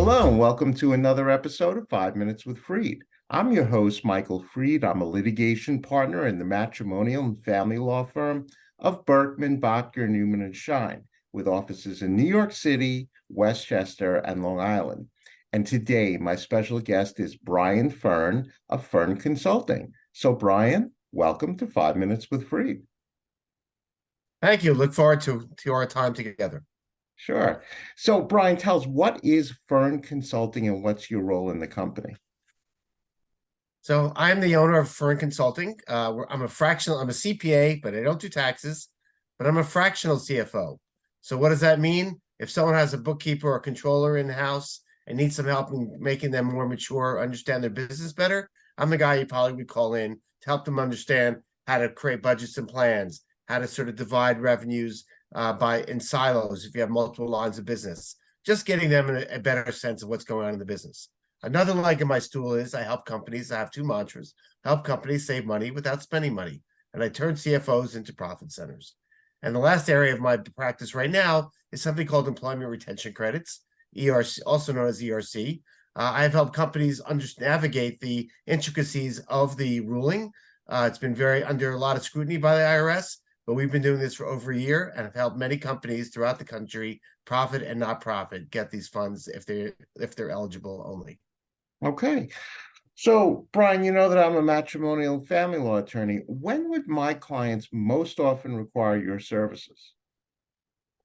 Hello, and welcome to another episode of 5 Minutes with Freed. I'm your host, Michael Freed. I'm a litigation partner in the matrimonial and family law firm of Berkman, Botker, Newman, and Shine, with offices in New York City, Westchester, and Long Island. And today, my special guest is Brian Fern of Fern Consulting. So, Brian, welcome to 5 Minutes with Freed. Thank you. Look forward to our time together. Sure. So, Brian, tell us, what is Fern Consulting and what's your role in the company? So I'm the owner of Fern Consulting. I'm a CPA, but I don't do taxes, but I'm a fractional CFO. So what does that mean? If someone has a bookkeeper or controller in the house and needs some help in making them more mature, understand their business better, I'm the guy you probably would call in to help them understand how to create budgets and plans, how to sort of divide revenues in silos if you have multiple lines of business, just getting them a better sense of what's going on in the business. Another leg of my stool is I help companies. I have two mantras: help companies save money without spending money, and I turn CFOs into profit centers. And the last area of my practice right now is something called employment retention credits, ERC, also known as ERC. I've helped companies navigate the intricacies of the ruling. It's been under a lot of scrutiny by the IRS, but we've been doing this for over a year and have helped many companies throughout the country, profit and not profit, get these funds if they're eligible only. Okay. So, Brian, you know that I'm a matrimonial and family law attorney. When would my clients most often require your services?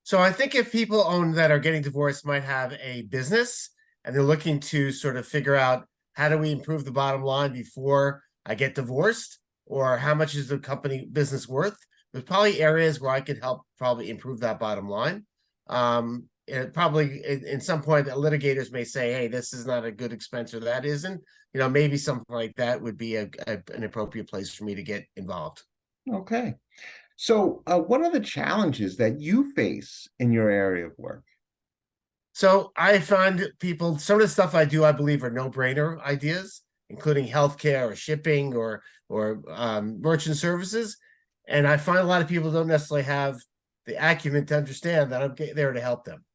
So I think if people that are getting divorced might have a business and they're looking to sort of figure out, how do we improve the bottom line before I get divorced, or how much is the company business worth? There's probably areas where I could help probably improve that bottom line. It probably in some point that litigators may say, hey, this is not a good expense, or that isn't. Maybe something like that would be an appropriate place for me to get involved. Okay. So, what are the challenges that you face in your area of work? So I find some of the stuff I do, I believe, are no-brainer ideas, including healthcare or shipping or merchant services. And I find a lot of people don't necessarily have the acumen to understand that I'm there to help them.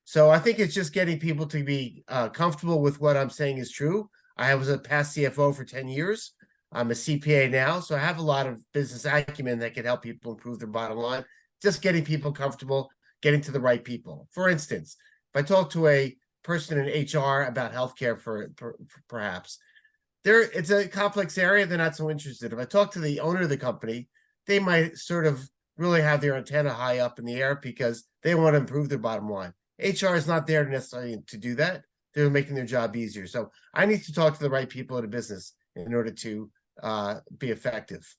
So I think it's just getting people to be comfortable with what I'm saying is true. I was a past CFO for 10 years. I'm a CPA now, so I have a lot of business acumen that can help people improve their bottom line. Just getting people comfortable, getting to the right people. For instance, if I talk to a person in HR about healthcare, perhaps, it's a complex area. They're not so interested. If I talk to the owner of the company, they might sort of really have their antenna high up in the air because they want to improve their bottom line. HR is not there necessarily to do that. They're making their job easier. So I need to talk to the right people in a business in order to be effective.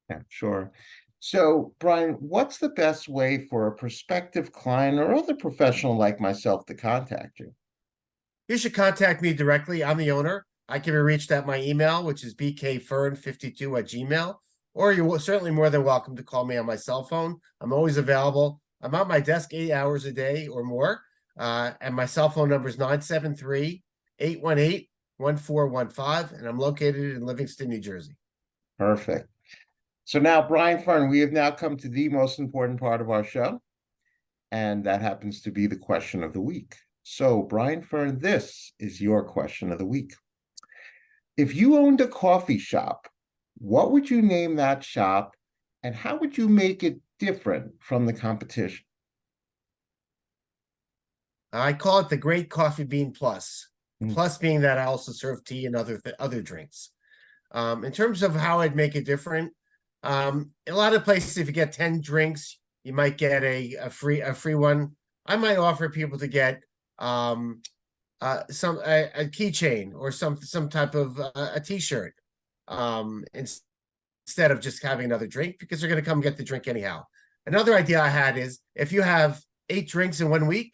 Yeah, sure. So, Brian, what's the best way for a prospective client or other professional like myself to contact you? You should contact me directly. I'm the owner. I can be reached at my email, which is bkfern52@gmail, or you're certainly more than welcome to call me on my cell phone. I'm always available. I'm at my desk 8 hours a day or more. And my cell phone number is 973-818-1415, and I'm located in Livingston, New Jersey. Perfect. So now, Brian Fern, we have now come to the most important part of our show, and that happens to be the question of the week. So, Brian Fern, this is your question of the week. If you owned a coffee shop, what would you name that shop, and how would you make it different from the competition? I call it the Great Coffee Bean Plus. The Mm. plus being that I also serve tea and other drinks. In terms of how I'd make it different, a lot of places, if you get 10 drinks, you might get a free one. I might offer people to get a keychain or some type of a t-shirt instead of just having another drink, because they're going to come get the drink anyhow. Another idea I had is, if you have 8 drinks in 1 week,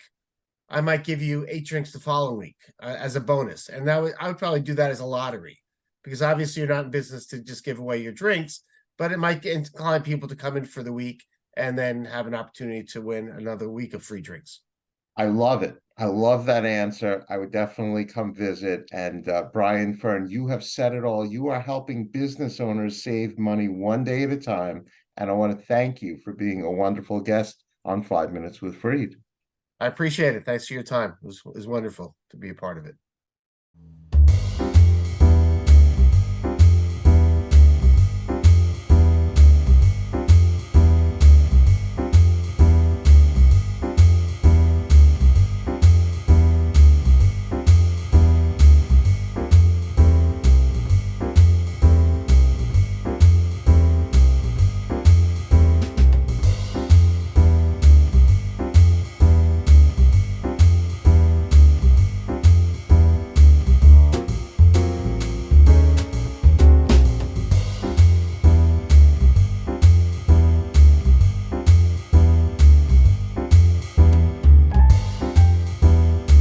I might give you 8 drinks the following week as a bonus. And I would probably do that as a lottery, because obviously you're not in business to just give away your drinks, but it might incline people to come in for the week and then have an opportunity to win another week of free drinks. I love it. I love that answer. I would definitely come visit. And Brian Fern, you have said it all. You are helping business owners save money one day at a time. And I want to thank you for being a wonderful guest on 5 Minutes with Freed. I appreciate it. Thanks for your time. It was wonderful to be a part of it.